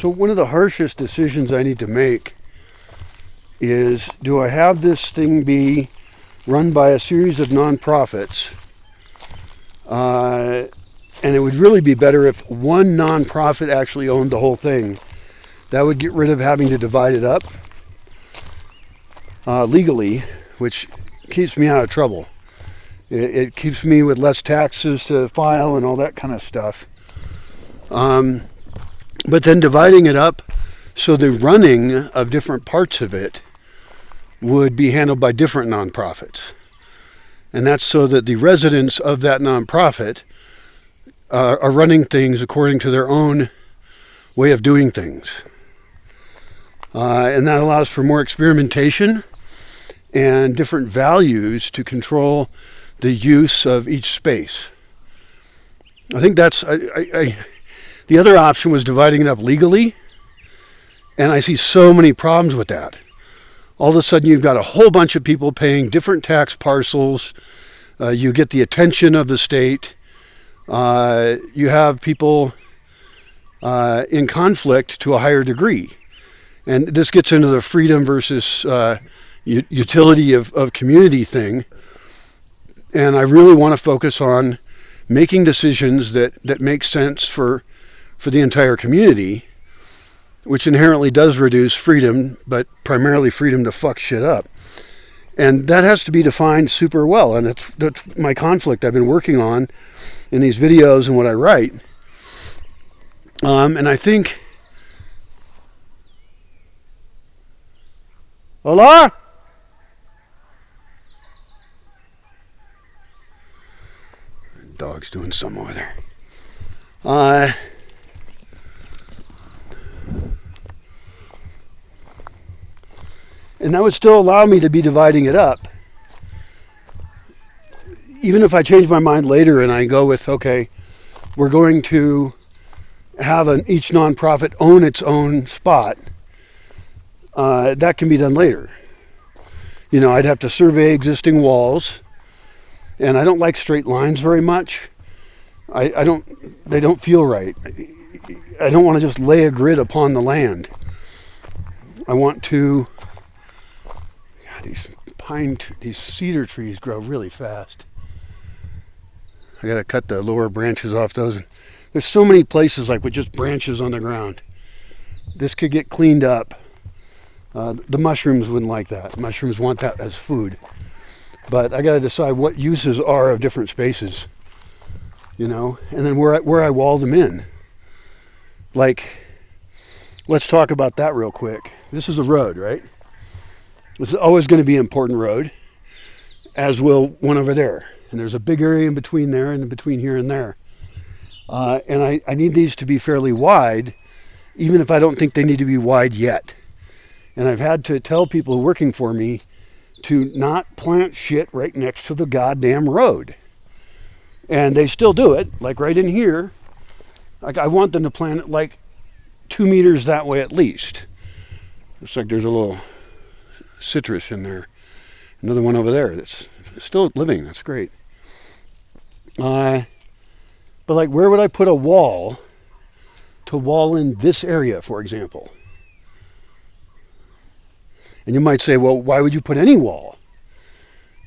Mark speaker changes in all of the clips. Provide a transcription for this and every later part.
Speaker 1: So one of the harshest decisions I need to make is, do I have this thing be run by a series of nonprofits? And it would really be better if one nonprofit actually owned the whole thing. That would get rid of having to divide it up legally, which keeps me out of trouble. It keeps me with less taxes to file and all that kind of stuff. But then dividing it up so the running of different parts of it would be handled by different nonprofits. And that's so that the residents of that nonprofit are running things according to their own way of doing things. And that allows for more experimentation and different values to control the use of each space. I think that's... the other option was dividing it up legally, and I see so many problems with that. All of a sudden you've got a whole bunch of people paying different tax parcels. You get the attention of the state. You have people in conflict to a higher degree. And this gets into the freedom versus utility of community thing. And I really want to focus on making decisions that make sense for the entire community, which inherently does reduce freedom, but primarily freedom to fuck shit up. And that has to be defined super well. And that's my conflict I've been working on in these videos and what I write. And I think... Hola? Dog's doing something over there. And that would still allow me to be dividing it up. Even if I change my mind later and I go with, okay, we're going to have each nonprofit own its own spot, that can be done later. You know, I'd have to survey existing walls, and I don't like straight lines very much. They don't feel right. I don't want to just lay a grid upon the land. I want to... these cedar trees grow really fast. I gotta cut the lower branches off those. There's so many places like with just branches on the ground. This could get cleaned up. The mushrooms wouldn't like that. Mushrooms want that as food. But I gotta decide what uses are of different spaces, you know, and then where I wall them in. Like, let's talk about that real quick. This is a road, right? This is always going to be an important road, as will one over there. And there's a big area in between there and in between here and there. And I need these to be fairly wide, even if I don't think they need to be wide yet. And I've had to tell people working for me to not plant shit right next to the goddamn road. And they still do it, like right in here. Like, I want them to plant it like 2 meters that way at least. Looks like there's a little citrus in there. Another one over there that's still living. That's great. But like, where would I put a wall to wall in this area, for example? And you might say, well, why would you put any wall?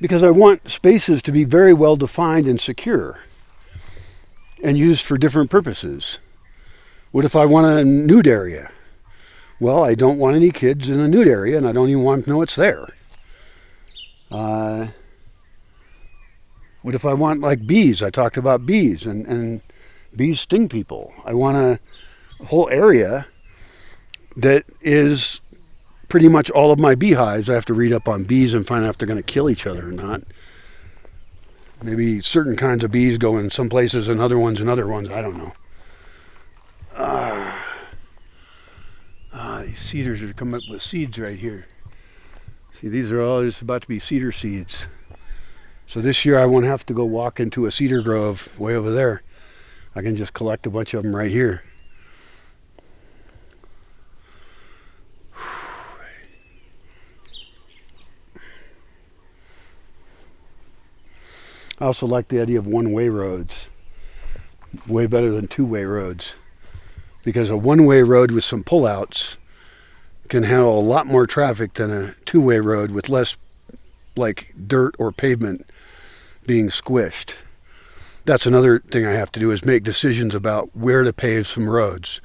Speaker 1: Because I want spaces to be very well defined and secure and used for different purposes. What if I want a nude area? Well, I don't want any kids in a nude area, and I don't even want to know it's there. What if I want, like, bees? I talked about bees, and bees sting people. I want a whole area that is pretty much all of my beehives. I have to read up on bees and find out if they're going to kill each other or not. Maybe certain kinds of bees go in some places and other ones in other ones. I don't know. These cedars are coming up with seeds right here. See, these are all just about to be cedar seeds. So this year I won't have to go walk into a cedar grove way over there. I can just collect a bunch of them right here. I also like the idea of one-way roads. Way better than two-way roads. because a one-way road with some pullouts can handle a lot more traffic than a two-way road with less like dirt or pavement being squished. That's another thing I have to do, is make decisions about where to pave some roads.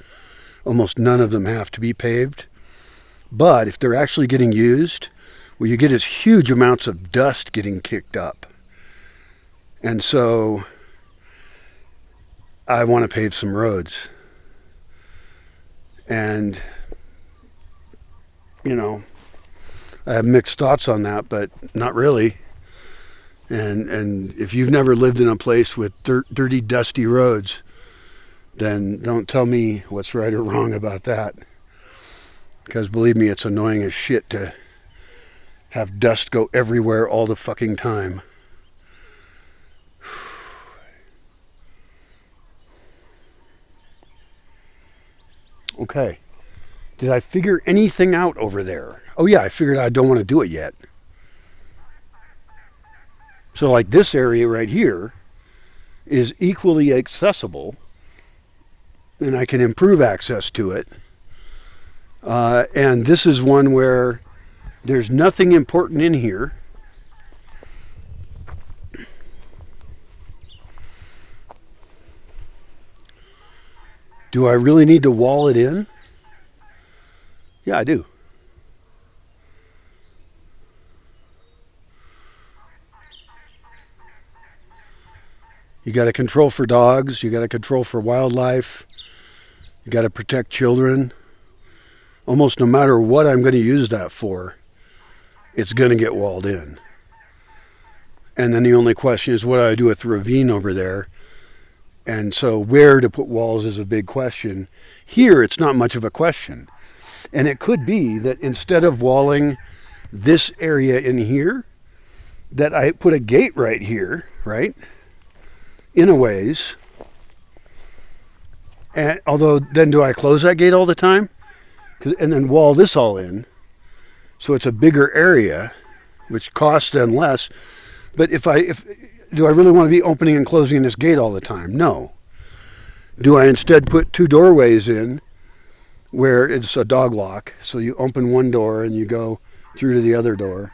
Speaker 1: Almost none of them have to be paved, but if they're actually getting used, what you get is huge amounts of dust getting kicked up. And so I want to pave some roads. And, you know, I have mixed thoughts on that, but not really. And if you've never lived in a place with dirty, dusty roads, then don't tell me what's right or wrong about that. Because believe me, it's annoying as shit to have dust go everywhere all the fucking time. Okay. Did I figure anything out over there? Oh yeah, I figured I don't want to do it yet. So like this area right here is equally accessible, and I can improve access to it. And this is one where there's nothing important in here. Do I really need to wall it in? Yeah, I do. You got to control for dogs. You got to control for wildlife. You got to protect children. Almost no matter what I'm going to use that for, it's going to get walled in. And then the only question is, what do I do with the ravine over there? And so where to put walls is a big question. Here, it's not much of a question. And it could be that instead of walling this area in here, that I put a gate right here, right? In a ways. And although then do I close that gate all the time? And then wall this all in. So it's a bigger area, which costs then less. But if do I really want to be opening and closing this gate all the time? No. Do I instead put two doorways in where it's a dog lock? So you open one door and you go through to the other door.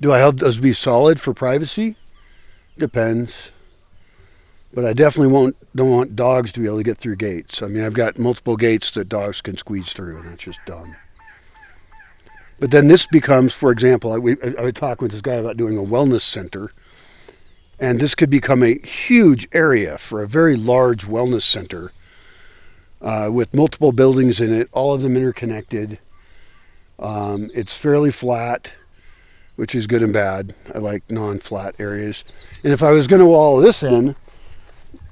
Speaker 1: Do I have those be solid for privacy? Depends. But I definitely don't want dogs to be able to get through gates. I mean, I've got multiple gates that dogs can squeeze through, and that's just dumb. But then this becomes, for example, I would talk with this guy about doing a wellness center, and this could become a huge area for a very large wellness center with multiple buildings in it, all of them interconnected. It's fairly flat, which is good and bad. I like non-flat areas. And if I was going to wall this in,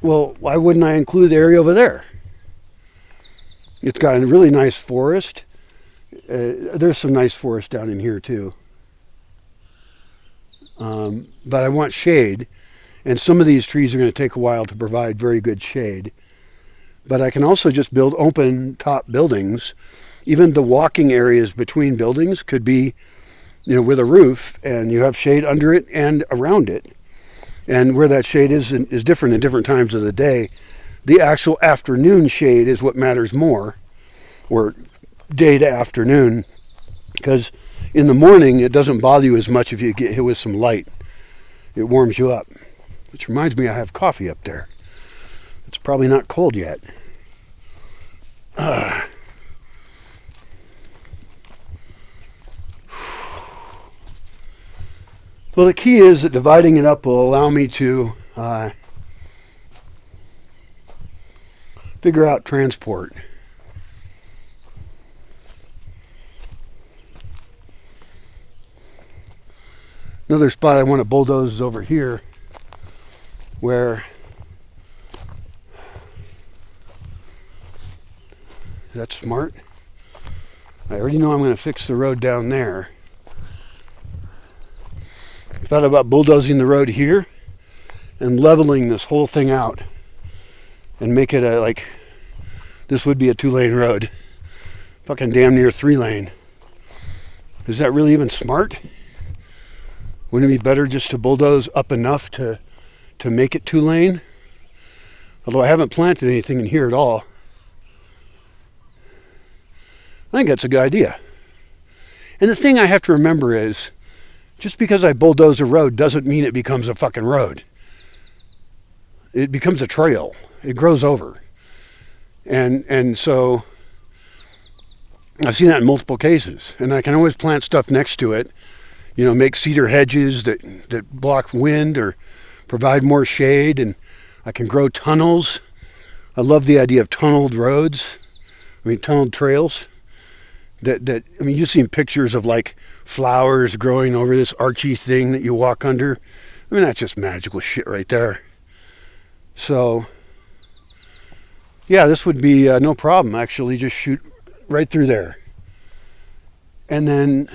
Speaker 1: well, why wouldn't I include the area over there? It's got a really nice forest. There's some nice forest down in here too. But I want shade. And some of these trees are going to take a while to provide very good shade. But I can also just build open top buildings. Even the walking areas between buildings could be, with a roof, and you have shade under it and around it. And where that shade is different at different times of the day. The actual afternoon shade is what matters more, or day to afternoon, because in the morning it doesn't bother you as much if you get hit with some light. It warms you up. Which reminds me, I have coffee up there. It's probably not cold yet. Well, the key is that dividing it up will allow me to figure out transport. Another spot I want to bulldoze is over here, where that's smart. I already know I'm going to fix the road down there. I thought about bulldozing the road here and leveling this whole thing out and make it this would be a 2-lane road. Fucking damn near 3-lane. Is that really even smart? Wouldn't it be better just to bulldoze up enough to make it 2-lane? Although I haven't planted anything in here at all. I think that's a good idea. And the thing I have to remember is, just because I bulldoze a road doesn't mean it becomes a fucking road. It becomes a trail. It grows over. And so I've seen that in multiple cases. And I can always plant stuff next to it. You know, make cedar hedges that block wind or provide more shade. And I can grow tunnels. I love the idea of tunneled roads. Tunneled trails. You've seen pictures of like flowers growing over this archy thing that you walk under. That's just magical shit right there. So, yeah, this would be no problem. Actually, just shoot right through there. And then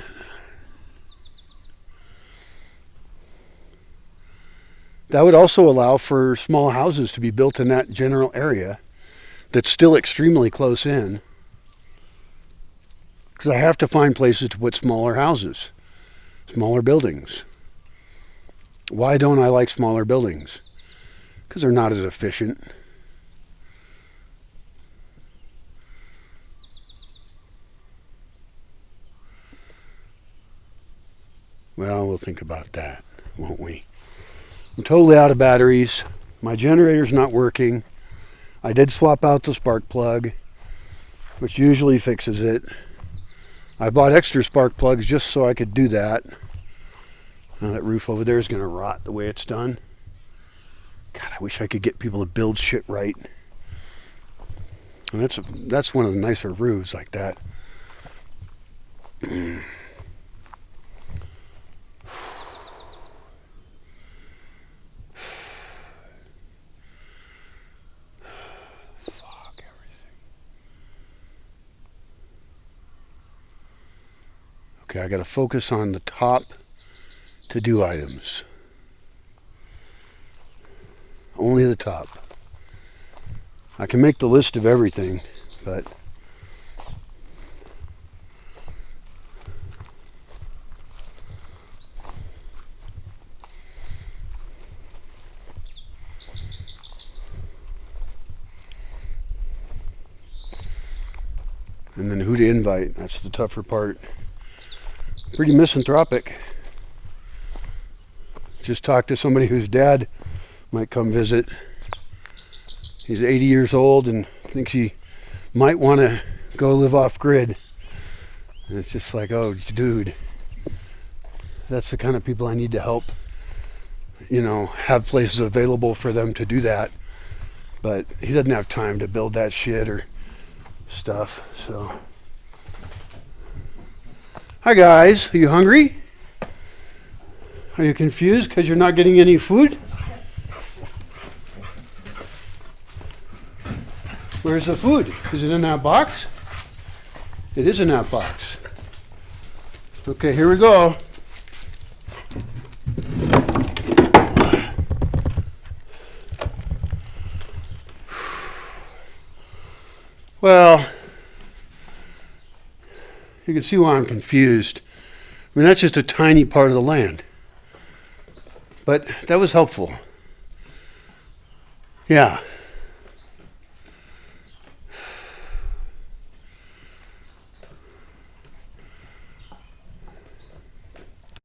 Speaker 1: that would also allow for small houses to be built in that general area that's still extremely close in. Because I have to find places to put smaller houses, smaller buildings. Why don't I like smaller buildings? Because they're not as efficient. Well, we'll think about that, won't we? I'm totally out of batteries. My generator's not working. I did swap out the spark plug, which usually fixes it. I bought extra spark plugs just so I could do that. Now that roof over there is going to rot the way it's done. God, I wish I could get people to build shit right. And that's one of the nicer roofs like that. Okay, I got to focus on the top to-do items. Only the top. I can make the list of everything, but and then who to invite, that's the tougher part. Pretty misanthropic. Just talked to somebody whose dad might come visit. He's 80 years old and thinks he might want to go live off grid. And it's just like, oh, dude, that's the kind of people I need to help, have places available for them to do that. But he doesn't have time to build that shit or stuff, so. Hi guys, are you hungry? Are you confused because you're not getting any food? Where's the food? Is it in that box? It is in that box. Okay, here we go. Well, you can see why I'm confused. That's just a tiny part of the land. But that was helpful. Yeah.